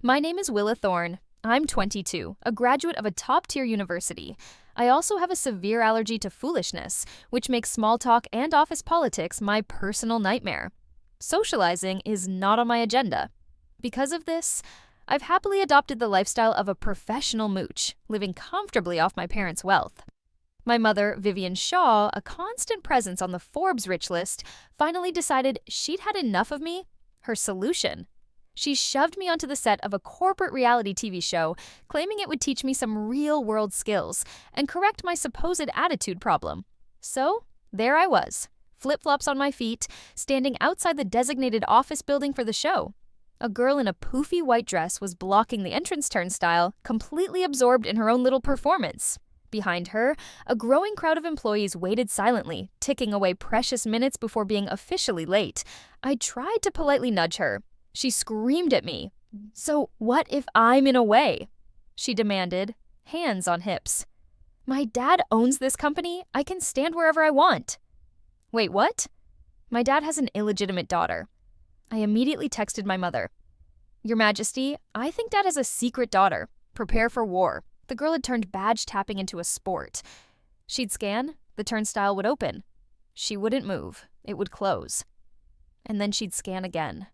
My name is Willa Thorne. I'm 22, a graduate of a top-tier university. I also have a severe allergy to foolishness, which makes small talk and office politics my personal nightmare. Socializing is not on my agenda. Because of this, I've happily adopted the lifestyle of a professional mooch, living comfortably off my parents' wealth. My mother, Vivian Shaw, a constant presence on the Forbes rich list, finally decided she'd had enough of me. Her solution: she shoved me onto the set of a corporate reality TV show, claiming it would teach me some real-world skills and correct my supposed attitude problem. So, there I was, flip-flops on my feet, standing outside the designated office building for the show. A girl in a poofy white dress was blocking the entrance turnstile, completely absorbed in her own little performance. Behind her, a growing crowd of employees waited silently, ticking away precious minutes before being officially late. I tried to politely nudge her. She screamed at me. "So what if I'm in a way?" she demanded, hands on hips. "My dad owns this company. I can stand wherever I want." "Wait, what?" "My dad has an illegitimate daughter." I immediately texted my mother. "Your Majesty, I think Dad has a secret daughter. Prepare for war." The girl had turned badge tapping into a sport. She'd scan, the turnstile would open. She wouldn't move, it would close. And then she'd scan again.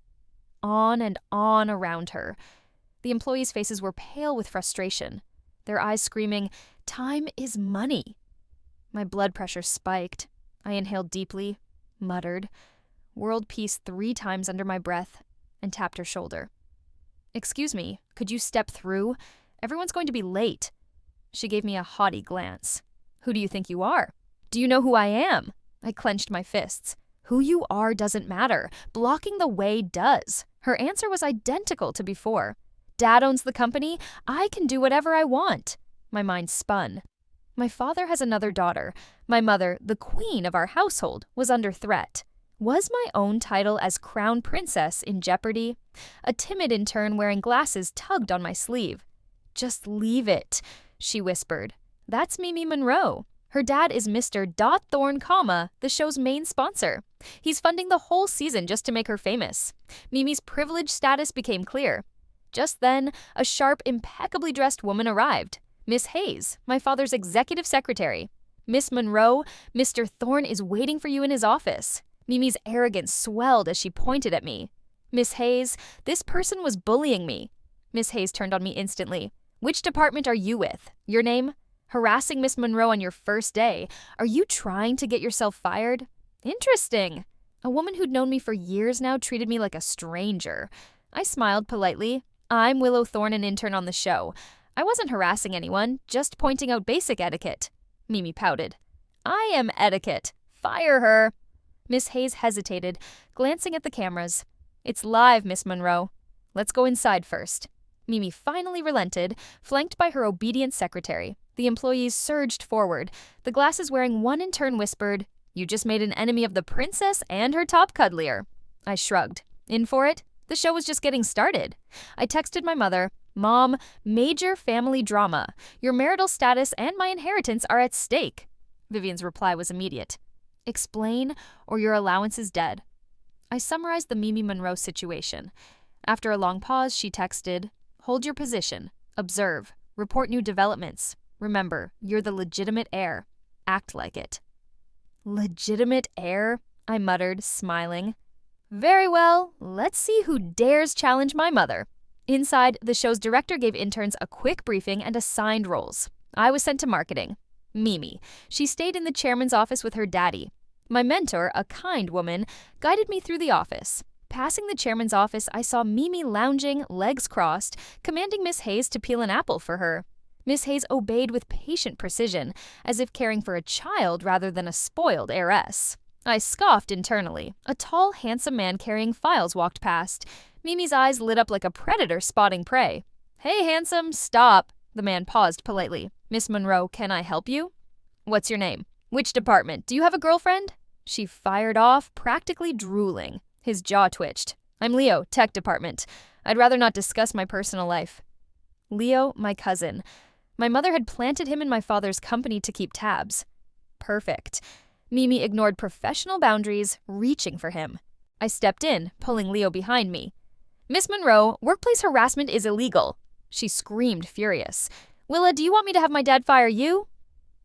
On and on around her. The employees' faces were pale with frustration, their eyes screaming, "Time is money." My blood pressure spiked. I inhaled deeply, muttered, world peace 3 times under my breath, and tapped her shoulder. "Excuse me, could you step through? Everyone's going to be late." She gave me a haughty glance. "Who do you think you are? Do you know who I am?" I clenched my fists. Who you are doesn't matter. Blocking the way does. Her answer was identical to before. Dad owns the company. I can do whatever I want. My mind spun. My father has another daughter. My mother, the queen of our household, was under threat. Was my own title as crown princess in jeopardy? A timid intern wearing glasses tugged on my sleeve. "Just leave it," she whispered. "That's Mimi Monroe. Her dad is Mr. Thorne, the show's main sponsor. He's funding the whole season just to make her famous." Mimi's privileged status became clear. Just then, a sharp, impeccably dressed woman arrived. Miss Hayes, my father's executive secretary. "Miss Monroe, Mr. Thorne is waiting for you in his office." Mimi's arrogance swelled as she pointed at me. "Miss Hayes, this person was bullying me." Miss Hayes turned on me instantly. "Which department are you with? Your name? Harassing Miss Monroe on your first day. Are you trying to get yourself fired?" Interesting. A woman who'd known me for years now treated me like a stranger. I smiled politely. "I'm Willa Thorne, an intern on the show. I wasn't harassing anyone, just pointing out basic etiquette." Mimi pouted. "I am etiquette. Fire her." Miss Hayes hesitated, glancing at the cameras. "It's live, Miss Monroe. Let's go inside first." Mimi finally relented, flanked by her obedient secretary. The employees surged forward. The glasses-wearing one intern whispered, "You just made an enemy of the princess and her top cuddlier." I shrugged. In for it? The show was just getting started. I texted my mother, "Mom, major family drama. Your marital status and my inheritance are at stake." Vivian's reply was immediate. "Explain, or your allowance is dead." I summarized the Mimi Monroe situation. After a long pause, she texted, "Hold your position. Observe. Report new developments. Remember, you're the legitimate heir. Act like it." "Legitimate heir?" I muttered, smiling. "Very well, let's see who dares challenge my mother." Inside, the show's director gave interns a quick briefing and assigned roles. I was sent to marketing. Mimi. She stayed in the chairman's office with her daddy. My mentor, a kind woman, guided me through the office. Passing the chairman's office, I saw Mimi lounging, legs crossed, commanding Miss Hayes to peel an apple for her. Miss Hayes obeyed with patient precision, as if caring for a child rather than a spoiled heiress. I scoffed internally. A tall, handsome man carrying files walked past. Mimi's eyes lit up like a predator spotting prey. "Hey, handsome, stop." The man paused politely. "Miss Monroe, can I help you?" "What's your name? Which department? Do you have a girlfriend?" She fired off, practically drooling. His jaw twitched. "I'm Leo, tech department. I'd rather not discuss my personal life." Leo, my cousin. My mother had planted him in my father's company to keep tabs. Perfect. Mimi ignored professional boundaries, reaching for him. I stepped in, pulling Leo behind me. Miss Monroe, workplace harassment is illegal. She screamed, furious. Willa, do you want me to have my dad fire you?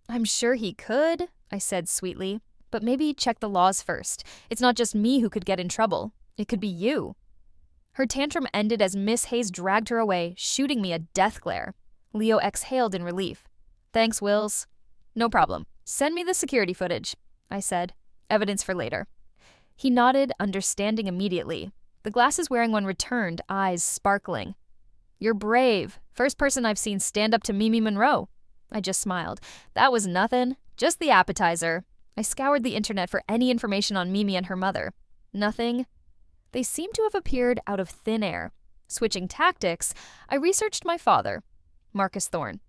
I'm sure he could, I said sweetly. But maybe check the laws first. It's not just me who could get in trouble. It could be you. Her tantrum ended as Miss Hayes dragged her away, shooting me a death glare. Leo exhaled in relief. Thanks, Wills. No problem. Send me the security footage, I said. Evidence for later. He nodded, understanding immediately. The glasses-wearing one returned, eyes sparkling. You're brave. First person I've seen stand up to Mimi Monroe. I just smiled. That was nothing. Just the appetizer. I scoured the internet for any information on Mimi and her mother. Nothing. They seemed to have appeared out of thin air. Switching tactics, I researched my father, Marcus Thorne.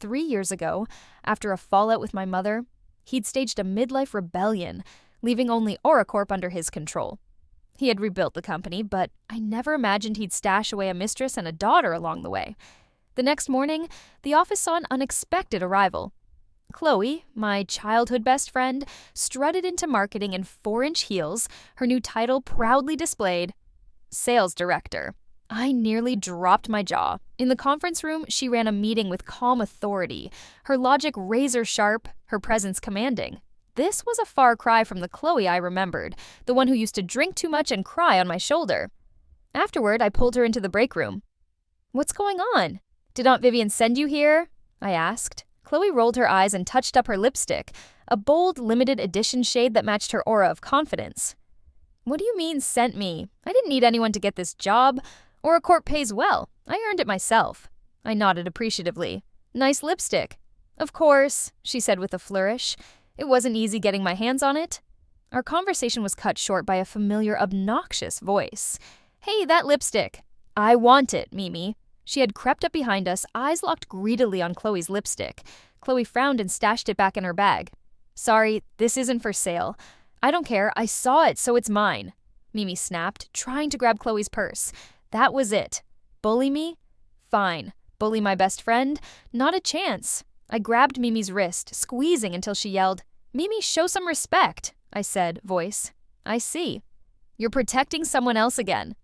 3 years ago, after a fallout with my mother, he'd staged a midlife rebellion, leaving only Oracorp under his control. He had rebuilt the company, but I never imagined he'd stash away a mistress and a daughter along the way. The next morning, the office saw an unexpected arrival. Chloe, my childhood best friend, strutted into marketing in 4-inch heels, her new title proudly displayed, Sales Director. I nearly dropped my jaw. In the conference room, she ran a meeting with calm authority, her logic razor-sharp, her presence commanding. This was a far cry from the Chloe I remembered, the one who used to drink too much and cry on my shoulder. Afterward, I pulled her into the break room. What's going on? Did Aunt Vivian send you here? I asked. Chloe rolled her eyes and touched up her lipstick, a bold, limited edition shade that matched her aura of confidence. What do you mean, sent me? I didn't need anyone to get this job. Oracorp pays well. I earned it myself. I nodded appreciatively. Nice lipstick. Of course, she said with a flourish. It wasn't easy getting my hands on it. Our conversation was cut short by a familiar, obnoxious voice. Hey, that lipstick. I want it, Mimi. She had crept up behind us, eyes locked greedily on Chloe's lipstick. Chloe frowned and stashed it back in her bag. Sorry, this isn't for sale. I don't care, I saw it, so it's mine. Mimi snapped, trying to grab Chloe's purse. That was it. Bully me? Fine. Bully my best friend? Not a chance. I grabbed Mimi's wrist, squeezing until she yelled, Mimi, show some respect, I said, voice. I see. You're protecting someone else again.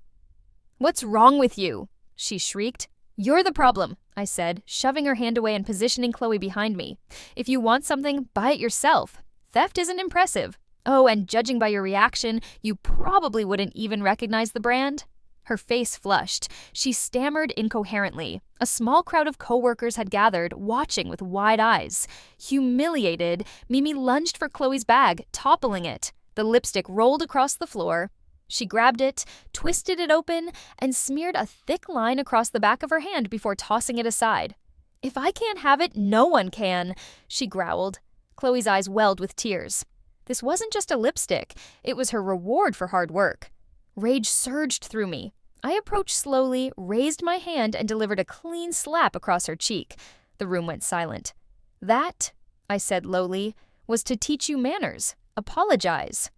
What's wrong with you? She shrieked. You're the problem, I said, shoving her hand away and positioning Chloe behind me. If you want something, buy it yourself. Theft isn't impressive. Oh, and judging by your reaction, you probably wouldn't even recognize the brand. Her face flushed. She stammered incoherently. A small crowd of coworkers had gathered, watching with wide eyes. Humiliated, Mimi lunged for Chloe's bag, toppling it. The lipstick rolled across the floor. She grabbed it, twisted it open, and smeared a thick line across the back of her hand before tossing it aside. If I can't have it, no one can, she growled. Chloe's eyes welled with tears. This wasn't just a lipstick. It was her reward for hard work. Rage surged through me. I approached slowly, raised my hand, and delivered a clean slap across her cheek. The room went silent. That, I said lowly, was to teach you manners. Apologize.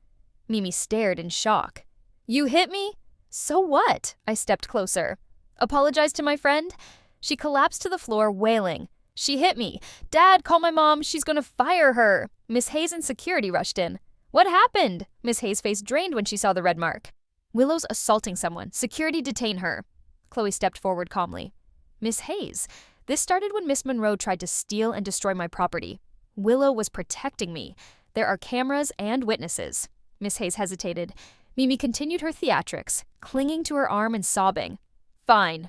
Mimi stared in shock. You hit me? So what? I stepped closer. Apologize to my friend? She collapsed to the floor, wailing. She hit me. Dad, call my mom. She's going to fire her. Miss Hayes and security rushed in. What happened? Miss Hayes' face drained when she saw the red mark. Willow's assaulting someone. Security detain her. Chloe stepped forward calmly. Miss Hayes. This started when Miss Monroe tried to steal and destroy my property. Willow was protecting me. There are cameras and witnesses. Miss Hayes hesitated. Mimi continued her theatrics, clinging to her arm and sobbing. Fine.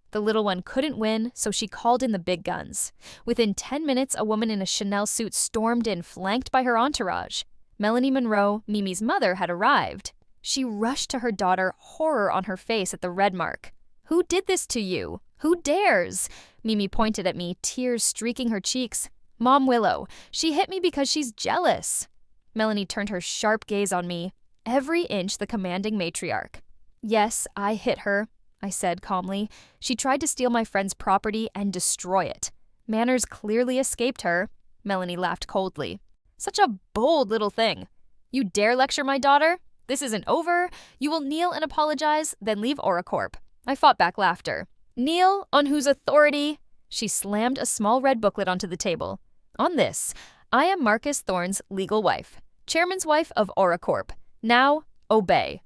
The little one couldn't win, so she called in the big guns. Within 10 minutes, a woman in a Chanel suit stormed in, flanked by her entourage. Melanie Monroe, Mimi's mother, had arrived. She rushed to her daughter, horror on her face at the red mark. Who did this to you? Who dares? Mimi pointed at me, tears streaking her cheeks. Mom Willow. She hit me because she's jealous. Melanie turned her sharp gaze on me, every inch the commanding matriarch. Yes, I hit her, I said calmly. She tried to steal my friend's property and destroy it. Manners clearly escaped her. Melanie laughed coldly. Such a bold little thing. You dare lecture my daughter? This isn't over. You will kneel and apologize, then leave Oracorp. I fought back laughter. Kneel? On whose authority? She slammed a small red booklet onto the table. On this, I am Marcus Thorne's legal wife, chairman's wife of Oracorp. Now, obey.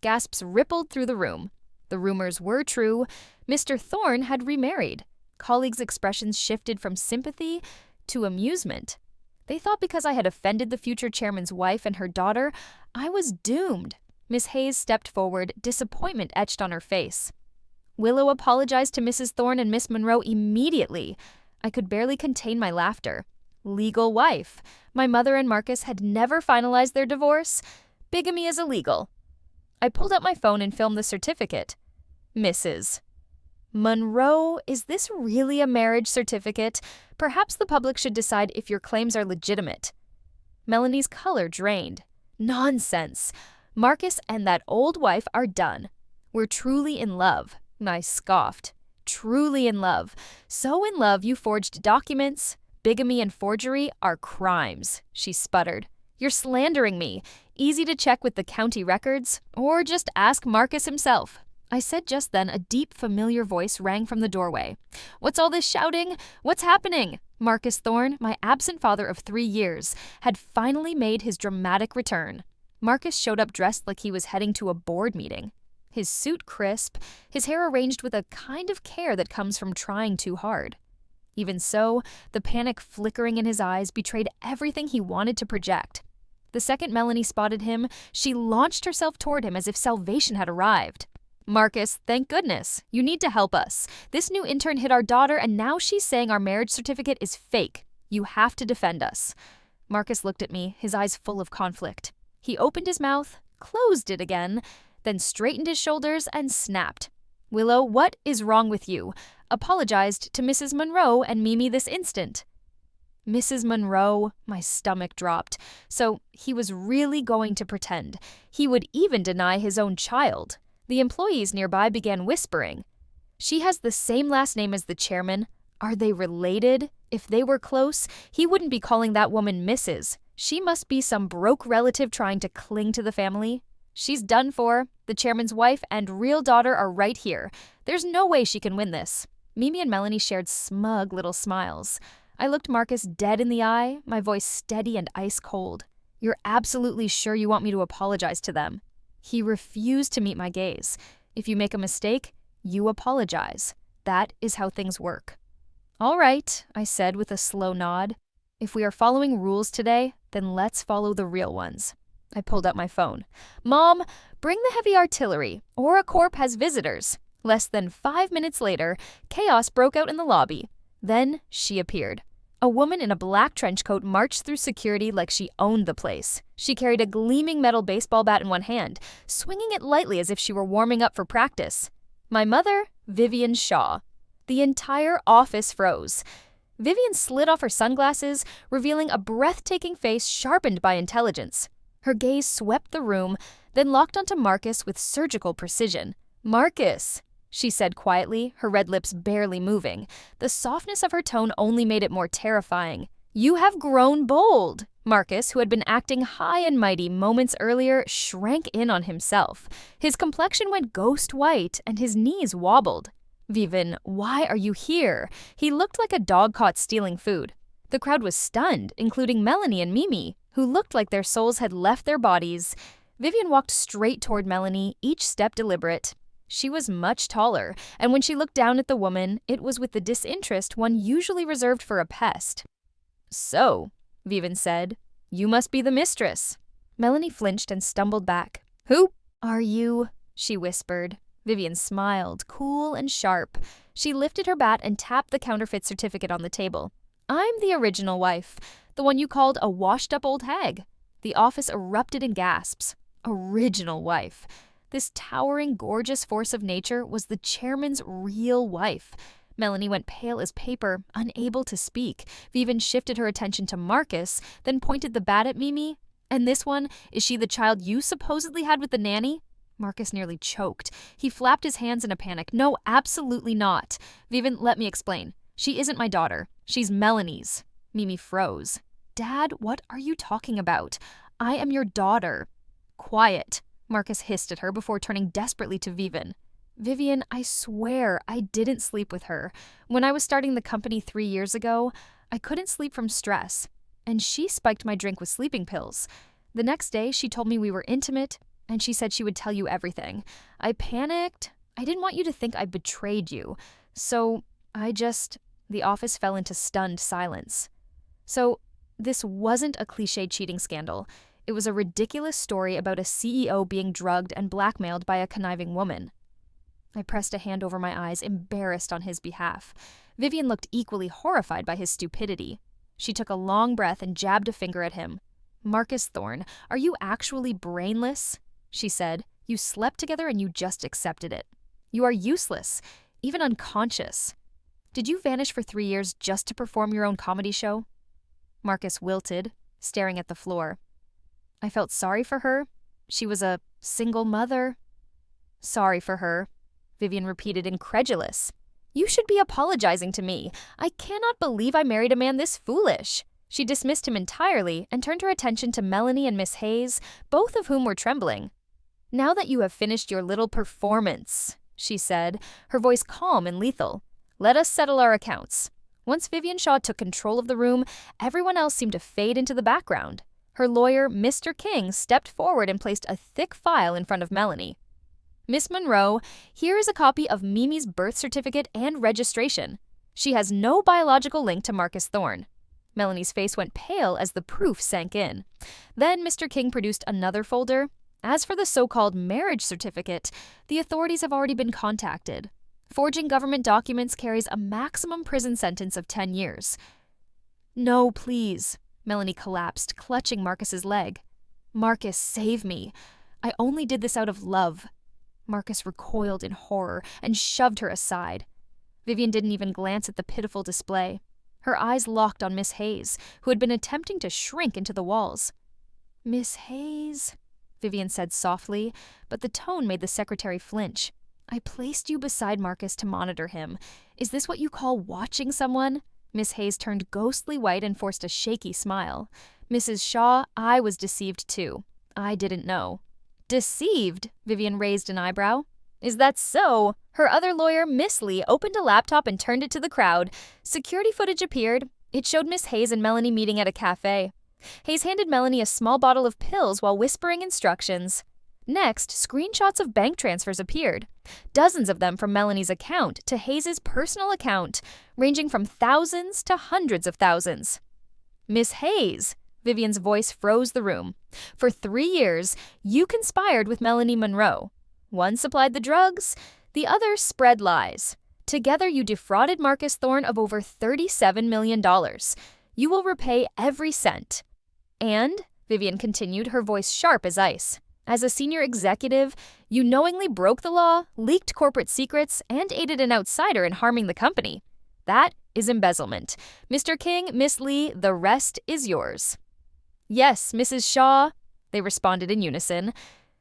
Gasps rippled through the room. The rumors were true. Mr. Thorne had remarried. Colleagues' expressions shifted from sympathy to amusement. They thought because I had offended the future chairman's wife and her daughter, I was doomed. Miss Hayes stepped forward, disappointment etched on her face. Willow apologized to Mrs. Thorne and Miss Monroe immediately. I could barely contain my laughter. Legal wife. My mother and Marcus had never finalized their divorce. Bigamy is illegal. I pulled out my phone and filmed the certificate. Mrs. Monroe, is this really a marriage certificate? Perhaps the public should decide if your claims are legitimate. Melanie's color drained. Nonsense. Marcus and that old wife are done. We're truly in love. I scoffed. Truly in love. So in love you forged documents. Bigamy and forgery are crimes, she sputtered. You're slandering me. Easy to check with the county records, or just ask Marcus himself. I said just then a deep, familiar voice rang from the doorway. What's all this shouting? What's happening? Marcus Thorne, my absent father of 3 years, had finally made his dramatic return. Marcus showed up dressed like he was heading to a board meeting. His suit crisp, his hair arranged with a kind of care that comes from trying too hard. Even so, the panic flickering in his eyes betrayed everything he wanted to project. The second Melanie spotted him, she launched herself toward him as if salvation had arrived. Marcus, thank goodness. You need to help us. This new intern hit our daughter, and now she's saying our marriage certificate is fake. You have to defend us. Marcus looked at me, his eyes full of conflict. He opened his mouth, closed it again, then straightened his shoulders and snapped. Willow, what is wrong with you? Apologized to Mrs. Monroe and Mimi this instant. Mrs. Monroe, my stomach dropped. So he was really going to pretend. He would even deny his own child. The employees nearby began whispering. She has the same last name as the chairman. Are they related? If they were close, he wouldn't be calling that woman Mrs. She must be some broke relative trying to cling to the family. She's done for. The chairman's wife and real daughter are right here. There's no way she can win this. Mimi and Melanie shared smug little smiles. I looked Marcus dead in the eye, my voice steady and ice cold. You're absolutely sure you want me to apologize to them? He refused to meet my gaze. If you make a mistake, you apologize. That is how things work. All right, I said with a slow nod. If we are following rules today, then let's follow the real ones. I pulled out my phone. Mom, bring the heavy artillery, or a corp has visitors. Less than 5 minutes later, chaos broke out in the lobby. Then she appeared. A woman in a black trench coat marched through security like she owned the place. She carried a gleaming metal baseball bat in one hand, swinging it lightly as if she were warming up for practice. My mother, Vivian Shaw. The entire office froze. Vivian slid off her sunglasses, revealing a breathtaking face sharpened by intelligence. Her gaze swept the room, then locked onto Marcus with surgical precision. Marcus, she said quietly, her red lips barely moving. The softness of her tone only made it more terrifying. You have grown bold. Marcus, who had been acting high and mighty moments earlier, shrank in on himself. His complexion went ghost white, and his knees wobbled. Vivian, why are you here? He looked like a dog caught stealing food. The crowd was stunned, including Melanie and Mimi, who looked like their souls had left their bodies. Vivian walked straight toward Melanie, each step deliberate. She was much taller, and when she looked down at the woman, it was with the disinterest one usually reserved for a pest. So, Vivian said, you must be the mistress. Melanie flinched and stumbled back. Who are you? She whispered. Vivian smiled, cool and sharp. She lifted her bat and tapped the counterfeit certificate on the table. I'm the original wife, the one you called a washed-up old hag. The office erupted in gasps. Original wife. This towering, gorgeous force of nature was the chairman's real wife. Melanie went pale as paper, unable to speak. Vivian shifted her attention to Marcus, then pointed the bat at Mimi. And this one, is she the child you supposedly had with the nanny? Marcus nearly choked. He flapped his hands in a panic. No, absolutely not. Vivian, let me explain. She isn't my daughter. She's Melanie's. Mimi froze. Dad, what are you talking about? I am your daughter. Quiet, Marcus hissed at her before turning desperately to Vivian. Vivian, I swear I didn't sleep with her. When I was starting the company 3 years ago, I couldn't sleep from stress, and she spiked my drink with sleeping pills. The next day, she told me we were intimate, and she said she would tell you everything. I panicked. I didn't want you to think I betrayed you. So The office fell into stunned silence. So this wasn't a cliché cheating scandal. It was a ridiculous story about a CEO being drugged and blackmailed by a conniving woman. I pressed a hand over my eyes, embarrassed on his behalf. Vivian looked equally horrified by his stupidity. She took a long breath and jabbed a finger at him. "Marcus Thorne, are you actually brainless?" she said. "You slept together and you just accepted it. You are useless, even unconscious. Did you vanish for 3 years just to perform your own comedy show?" Marcus wilted, staring at the floor. I felt sorry for her. She was a single mother. "Sorry for her," Vivian repeated, incredulous. "You should be apologizing to me. I cannot believe I married a man this foolish." She dismissed him entirely and turned her attention to Melanie and Miss Hayes, both of whom were trembling. "Now that you have finished your little performance," she said, her voice calm and lethal, "let us settle our accounts." Once Vivian Shaw took control of the room, everyone else seemed to fade into the background. Her lawyer, Mr. King, stepped forward and placed a thick file in front of Melanie. "Miss Monroe, here is a copy of Mimi's birth certificate and registration. She has no biological link to Marcus Thorne." Melanie's face went pale as the proof sank in. Then Mr. King produced another folder. "As for the so-called marriage certificate, the authorities have already been contacted. Forging government documents carries a maximum prison sentence of 10 years. "No, please." Melanie collapsed, clutching Marcus's leg. "Marcus, save me. I only did this out of love." Marcus recoiled in horror and shoved her aside. Vivian didn't even glance at the pitiful display. Her eyes locked on Miss Hayes, who had been attempting to shrink into the walls. "Miss Hayes," Vivian said softly, but the tone made the secretary flinch. "I placed you beside Marcus to monitor him. Is this what you call watching someone?" Miss Hayes turned ghostly white and forced a shaky smile. "Mrs. Shaw, I was deceived too. I didn't know." "Deceived?" Vivian raised an eyebrow. "Is that so?" Her other lawyer, Miss Lee, opened a laptop and turned it to the crowd. Security footage appeared. It showed Miss Hayes and Melanie meeting at a cafe. Hayes handed Melanie a small bottle of pills while whispering instructions. Next, screenshots of bank transfers appeared. Dozens of them from Melanie's account to Hayes' personal account, ranging from thousands to hundreds of thousands. "Miss Hayes," Vivian's voice froze the room. "For 3 years, you conspired with Melanie Monroe. One supplied the drugs, the other spread lies. Together, you defrauded Marcus Thorne of over $37 million. You will repay every cent. And," Vivian continued, her voice sharp as ice, "as a senior executive, you knowingly broke the law, leaked corporate secrets, and aided an outsider in harming the company. That is embezzlement. Mr. King, Miss Lee, the rest is yours." "Yes, Mrs. Shaw," they responded in unison.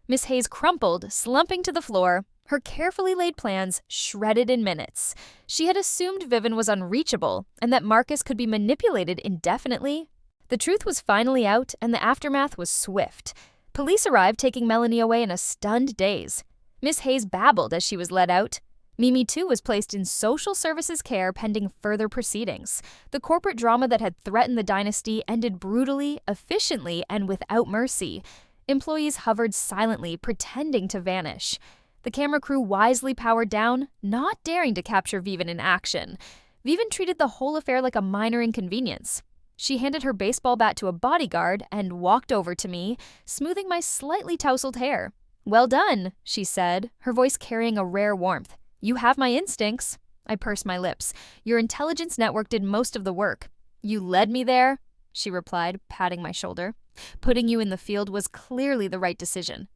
Miss Hayes crumpled, slumping to the floor, her carefully laid plans shredded in minutes. She had assumed Vivian was unreachable and that Marcus could be manipulated indefinitely. The truth was finally out, and the aftermath was swift. Police arrived, taking Melanie away in a stunned daze. Miss Hayes babbled as she was led out. Mimi, too, was placed in social services care pending further proceedings. The corporate drama that had threatened the dynasty ended brutally, efficiently, and without mercy. Employees hovered silently, pretending to vanish. The camera crew wisely powered down, not daring to capture Vivian in action. Vivian treated the whole affair like a minor inconvenience. She handed her baseball bat to a bodyguard and walked over to me, smoothing my slightly tousled hair. "Well done," she said, her voice carrying a rare warmth. "You have my instincts." I pursed my lips. "Your intelligence network did most of the work." "You led me there," she replied, patting my shoulder. "Putting you in the field was clearly the right decision."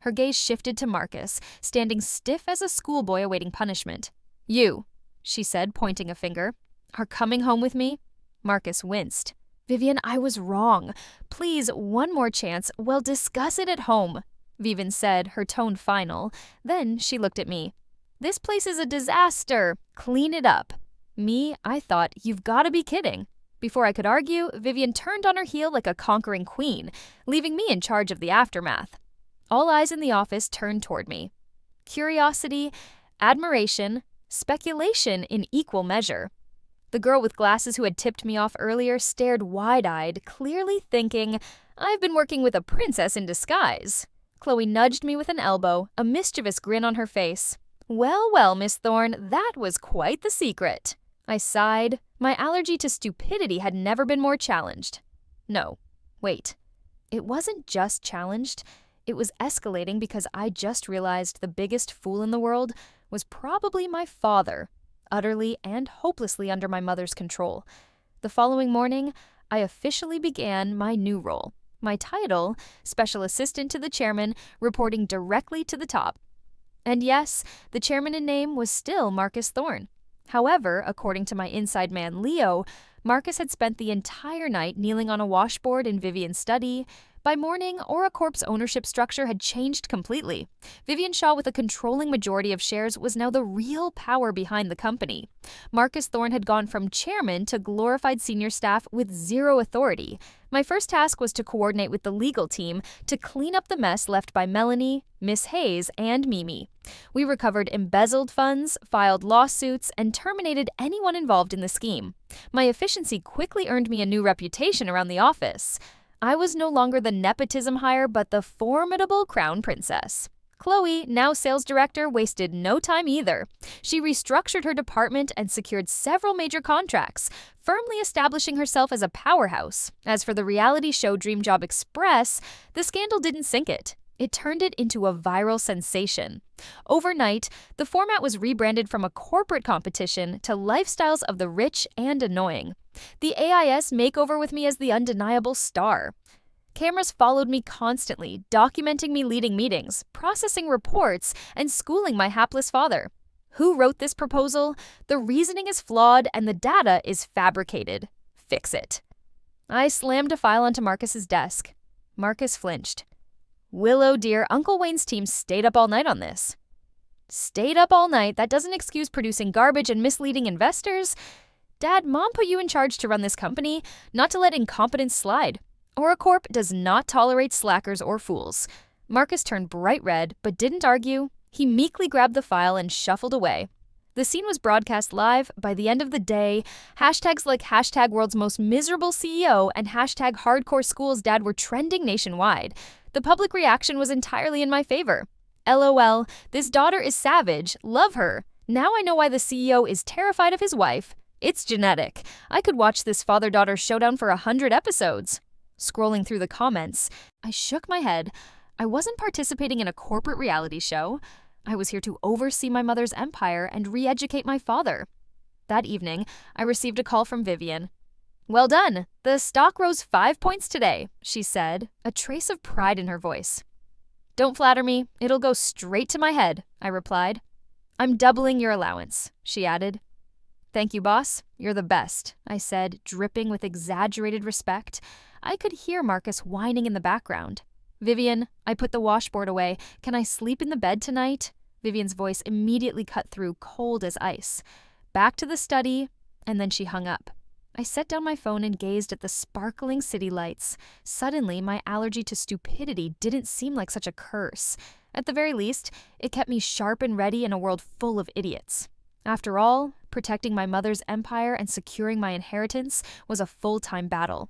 Her gaze shifted to Marcus, standing stiff as a schoolboy awaiting punishment. "You," she said, pointing a finger, "are coming home with me?" Marcus winced. "Vivian, I was wrong. Please, one more chance. We'll discuss it at home," Vivian said, her tone final. Then she looked at me. "This place is a disaster. Clean it up." Me, I thought, "You've got to be kidding." Before I could argue, Vivian turned on her heel like a conquering queen, leaving me in charge of the aftermath. All eyes in the office turned toward me. Curiosity, admiration, speculation in equal measure. The girl with glasses who had tipped me off earlier stared wide-eyed, clearly thinking, "I've been working with a princess in disguise." Chloe nudged me with an elbow, a mischievous grin on her face. Well, well, Miss Thorne, that was quite the secret. I sighed. My allergy to stupidity had never been more challenged. No, wait. It wasn't just challenged. It was escalating because I just realized the biggest fool in the world was probably my father, utterly and hopelessly under my mother's control. The following morning, I officially began my new role. My title, Special Assistant to the Chairman, reporting directly to the top. And yes, the chairman in name was still Marcus Thorne. However, according to my inside man Leo, Marcus had spent the entire night kneeling on a washboard in Vivian's study. By morning, OraCorp's ownership structure had changed completely. Vivian Shaw, with a controlling majority of shares, was now the real power behind the company. Marcus Thorne had gone from chairman to glorified senior staff with zero authority. My first task was to coordinate with the legal team to clean up the mess left by Melanie, Miss Hayes, and Mimi. We recovered embezzled funds, filed lawsuits, and terminated anyone involved in the scheme. My efficiency quickly earned me a new reputation around the office. I was no longer the nepotism hire, but the formidable crown princess. Chloe, now sales director, wasted no time either. She restructured her department and secured several major contracts, firmly establishing herself as a powerhouse. As for the reality show Dream Job Express, the scandal didn't sink it. It turned it into a viral sensation. Overnight, the format was rebranded from a corporate competition to Lifestyles of the Rich and Annoying. The AIS makeover with me as the undeniable star. Cameras followed me constantly, documenting me leading meetings, processing reports, and schooling my hapless father. Who wrote this proposal? The reasoning is flawed and the data is fabricated. Fix it. I slammed a file onto Marcus's desk. Marcus flinched. Willow, dear, Uncle Wayne's team stayed up all night on this. Stayed up all night? That doesn't excuse producing garbage and misleading investors. Dad, Mom put you in charge to run this company, not to let incompetence slide. OraCorp does not tolerate slackers or fools. Marcus turned bright red, but didn't argue. He meekly grabbed the file and shuffled away. The scene was broadcast live. By the end of the day, hashtags like hashtag world's most miserable CEO and hashtag hardcore school's dad were trending nationwide. The public reaction was entirely in my favor. LOL, this daughter is savage, love her. Now I know why the CEO is terrified of his wife. It's genetic. I could watch this father-daughter showdown for 100 episodes. Scrolling through the comments, I shook my head. I wasn't participating in a corporate reality show. I was here to oversee my mother's empire and re-educate my father. That evening, I received a call from Vivian. Well done. The stock rose 5 points today, she said, a trace of pride in her voice. Don't flatter me. It'll go straight to my head, I replied. I'm doubling your allowance, she added. Thank you, boss. You're the best, I said, dripping with exaggerated respect. I could hear Marcus whining in the background. Vivian, I put the washboard away. Can I sleep in the bed tonight? Vivian's voice immediately cut through, cold as ice. Back to the study, and then she hung up. I set down my phone and gazed at the sparkling city lights. Suddenly, my allergy to stupidity didn't seem like such a curse. At the very least, it kept me sharp and ready in a world full of idiots. After all, protecting my mother's empire and securing my inheritance was a full-time battle.